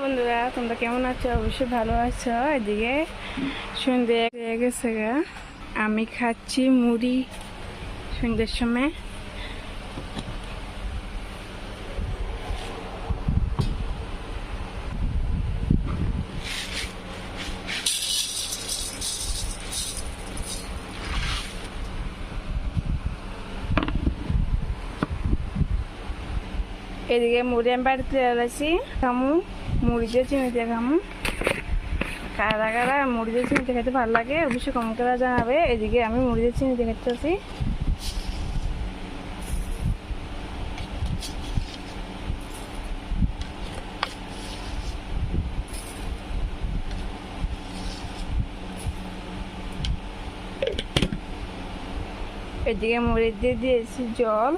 বন্ধুরা, তোমরা কেমন আছো? অবশ্যই ভালো আছো। এদিকে সন্ধ্যে হয়ে গেছে গা, আমি খাচ্ছি মুড়ি সন্ধ্যের সময়। এদিকে মুড়ি আমি বাড়িতে এলাইছি, খামু মুড়ি দিয়ে চিনি দিয়ে খামু। কারা কারা মুড়ি দিয়ে চিনি দিয়ে খেতে ভালো লাগে অবশ্যই কমেন্ট করে জানাবে। এদিকে আমি মুড়ি দিয়ে চিনি দিয়ে খেতেছি। এদিকে মুড়ি দিয়ে দিয়েছি জল।